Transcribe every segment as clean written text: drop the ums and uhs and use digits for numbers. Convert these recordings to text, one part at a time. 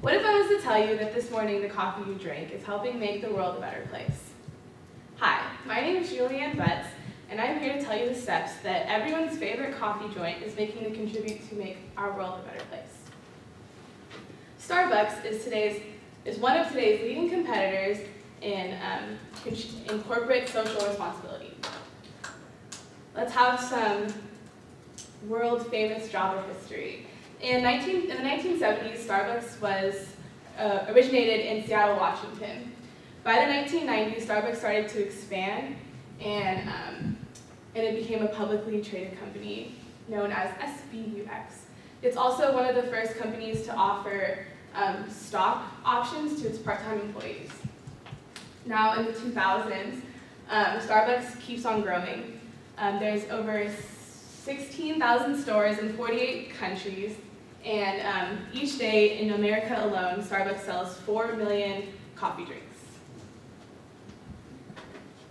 What if I was to tell you that this morning the coffee you drank is helping make the world a better place? Hi, my name is Juliann, and I'm here to tell you the steps that everyone's favorite coffee joint is making to contribute to make our world a better place. Starbucks is one of today's leading competitors in corporate social responsibility. Let's have some world-famous Java history. In the 1970s, Starbucks was originated in Seattle, Washington. By the 1990s, Starbucks started to expand, and it became a publicly traded company known as SBUX. It's also one of the first companies to offer stock options to its part-time employees. Now in the 2000s, Starbucks keeps on growing. There's over 16,000 stores in 48 countries, and each day in America alone, Starbucks sells 4 million coffee drinks.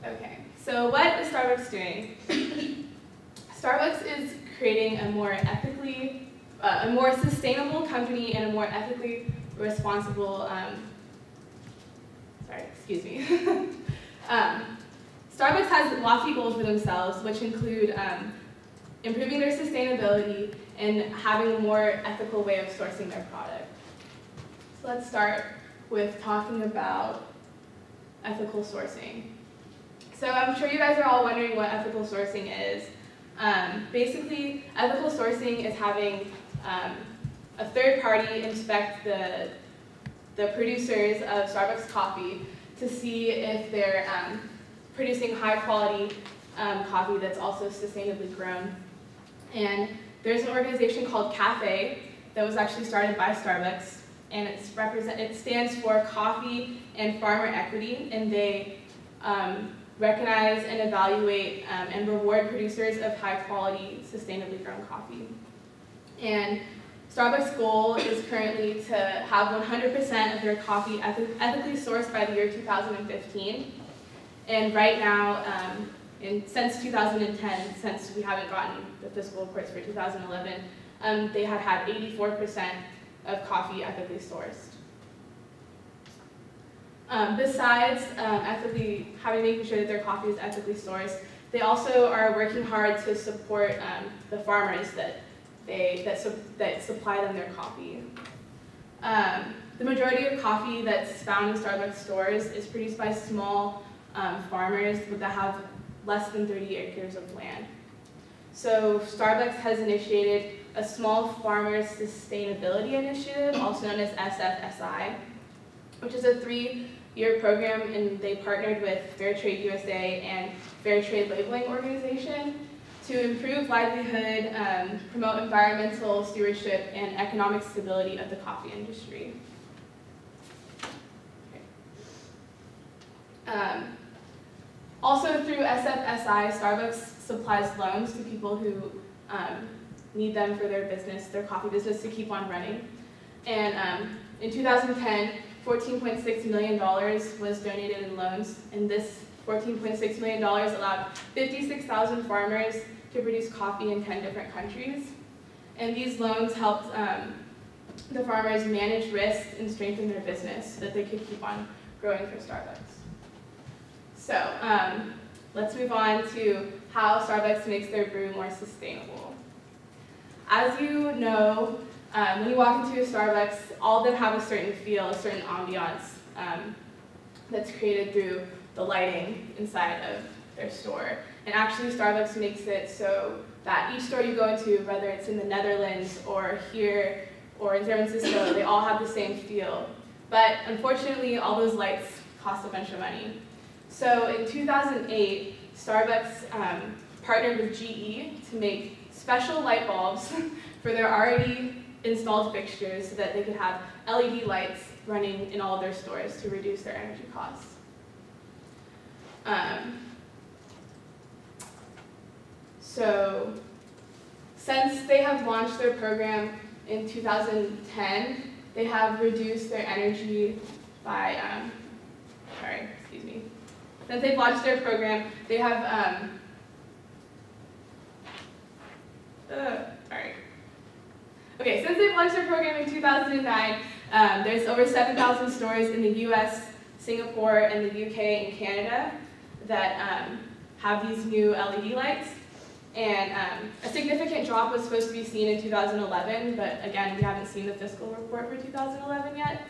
Okay, so what is Starbucks doing? Starbucks is creating a more sustainable company and a more ethically responsible, Starbucks has lofty goals for themselves, which include improving their sustainability and having a more ethical way of sourcing their product. So let's start with talking about ethical sourcing. So I'm sure you guys are all wondering what ethical sourcing is. Basically, ethical sourcing is having a third party inspect the producers of Starbucks coffee to see if they're producing high quality coffee that's also sustainably grown. And there's an organization called CAFE that was actually started by Starbucks, and it stands for Coffee and Farmer Equity, and they recognize and evaluate and reward producers of high quality, sustainably grown coffee. And Starbucks' goal is currently to have 100% of their coffee ethically sourced by the year 2015. And right now, since 2010, since we haven't gotten the fiscal reports for 2011, they have had 84% of coffee ethically sourced. Besides making sure that their coffee is ethically sourced, they also are working hard to support the farmers that supply them their coffee. The majority of coffee that's found in Starbucks stores is produced by small farmers that have less than 30 acres of land. So Starbucks has initiated a Small Farmers Sustainability Initiative, also known as SFSI, which is a 3-year program, and they partnered with Fair Trade USA and Fair Trade Labeling Organization to improve livelihood, promote environmental stewardship, and economic stability of the coffee industry. Okay. Also through SFSI, Starbucks supplies loans to people who need them for their coffee business to keep on running. And in 2010, $14.6 million was donated in loans, and this $14.6 million allowed 56,000 farmers to produce coffee in 10 different countries. And these loans helped the farmers manage risks and strengthen their business so that they could keep on growing for Starbucks. So let's move on to how Starbucks makes their brew more sustainable. As you know, when you walk into a Starbucks, all of them have a certain feel, a certain ambiance that's created through the lighting inside of their store. And actually, Starbucks makes it so that each store you go into, whether it's in the Netherlands or here or in San Francisco, they all have the same feel. But unfortunately, all those lights cost a bunch of money. So in 2008, Starbucks partnered with GE to make special light bulbs for their already installed fixtures so that they could have LED lights running in all of their stores to reduce their energy costs. So since they have launched their program in 2010, they have reduced their energy by, Since they've launched their program, they have, since they've launched their program in 2009, There's over 7,000 stores in the US, Singapore, and the UK and Canada that have these new LED lights. And a significant drop was supposed to be seen in 2011, but again, we haven't seen the fiscal report for 2011 yet.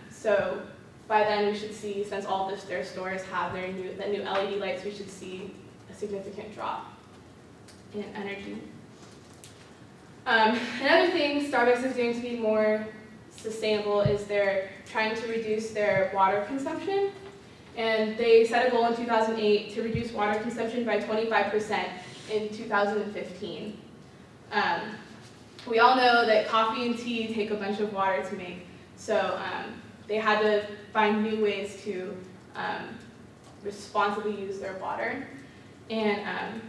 So by then we should see, since all of their stores have the new LED lights, we should see a significant drop in energy. Another thing Starbucks is doing to be more sustainable is they're trying to reduce their water consumption. And they set a goal in 2008 to reduce water consumption by 25% in 2015. We all know that coffee and tea take a bunch of water to make, so they had to find new ways to responsibly use their water. And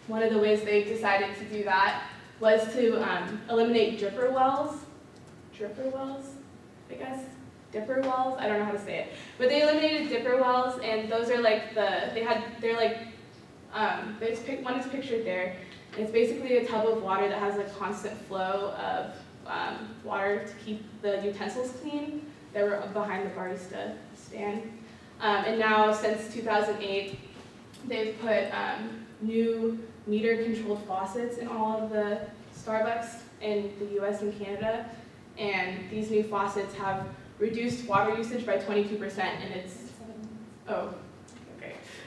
one of the ways they decided to do that was to eliminate dripper wells, I guess? Dipper wells? I don't know how to say it. But they eliminated dipper wells, and those are like one is pictured there. And it's basically a tub of water that has a constant flow of water to keep the utensils clean that were behind the barista stand. And now, since 2008, they've put new meter-controlled faucets in all of the Starbucks in the US and Canada. And these new faucets have reduced water usage by 22%, and it's,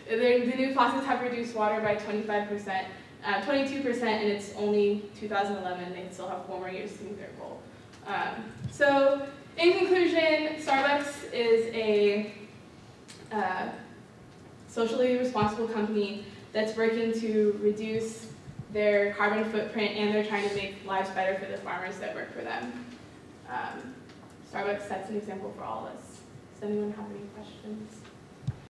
the new faucets have reduced water by 22%, and it's only 2011, they still have 4 more years to meet their goal. So, in conclusion, Starbucks is a socially responsible company that's working to reduce their carbon footprint, and they're trying to make lives better for the farmers that work for them. Starbucks sets an example for all of us. Does anyone have any questions?